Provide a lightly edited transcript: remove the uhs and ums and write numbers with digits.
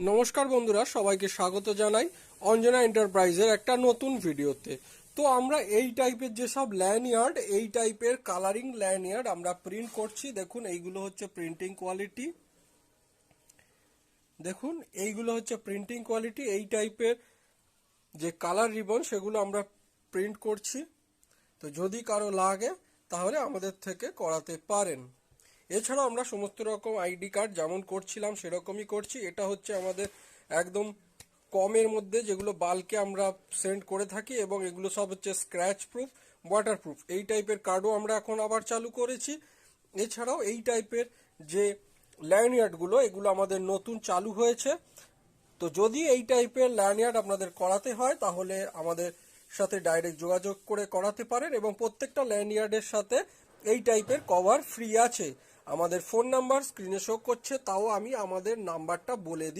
নমস্কার বন্ধুরা, সবাইকে স্বাগত জানাই অঞ্জনা এন্টারপ্রাইজের একটা নতুন ভিডিওতে। তো আমরা এই টাইপের যেসব ল্যান্ডয়ার্ড, এই টাইপের কালারিং ল্যান্ডয়ার্ড আমরা প্রিন্ট করছি। দেখুন, এইগুলো হচ্ছে প্রিন্টিং কোয়ালিটি। দেখুন, এইগুলো হচ্ছে প্রিন্টিং কোয়ালিটি। এই টাইপের যে কালার রিবন, সেগুলো আমরা প্রিন্ট করছি। তো যদি কারো লাগে তাহলে আমাদের থেকে করাতে পারেন। এছাড়াও আমরা সমস্ত রকম আইডি কার্ড যেমন করছিলাম সেরকমই করছি। এটা হচ্ছে আমাদের একদম কমের মধ্যে যেগুলো বাল্কে আমরা সেন্ড করে থাকি, এবং এগুলো সব হচ্ছে স্ক্র্যাচ প্রুফ, ওয়াটার প্রুফ। এই টাইপের কার্ডও আমরা এখন আবার চালু করেছি। এছাড়াও এই টাইপের যে ল্যান্ডয়ার্ডগুলো, এগুলো আমাদের নতুন চালু হয়েছে। তো যদি এই টাইপের ল্যান্ডয়ার্ড আপনাদের করাতে হয় তাহলে আমাদের সাথে ডাইরেক্ট যোগাযোগ করে করাতে পারেন, এবং প্রত্যেকটা ল্যান্ডয়ার্ডের সাথে এই টাইপের কভার ফ্রি আছে। আমাদের ফোন নাম্বার স্ক্রিনে শো করছে, তাও আমি আমাদের নাম্বারটা বলে দিই।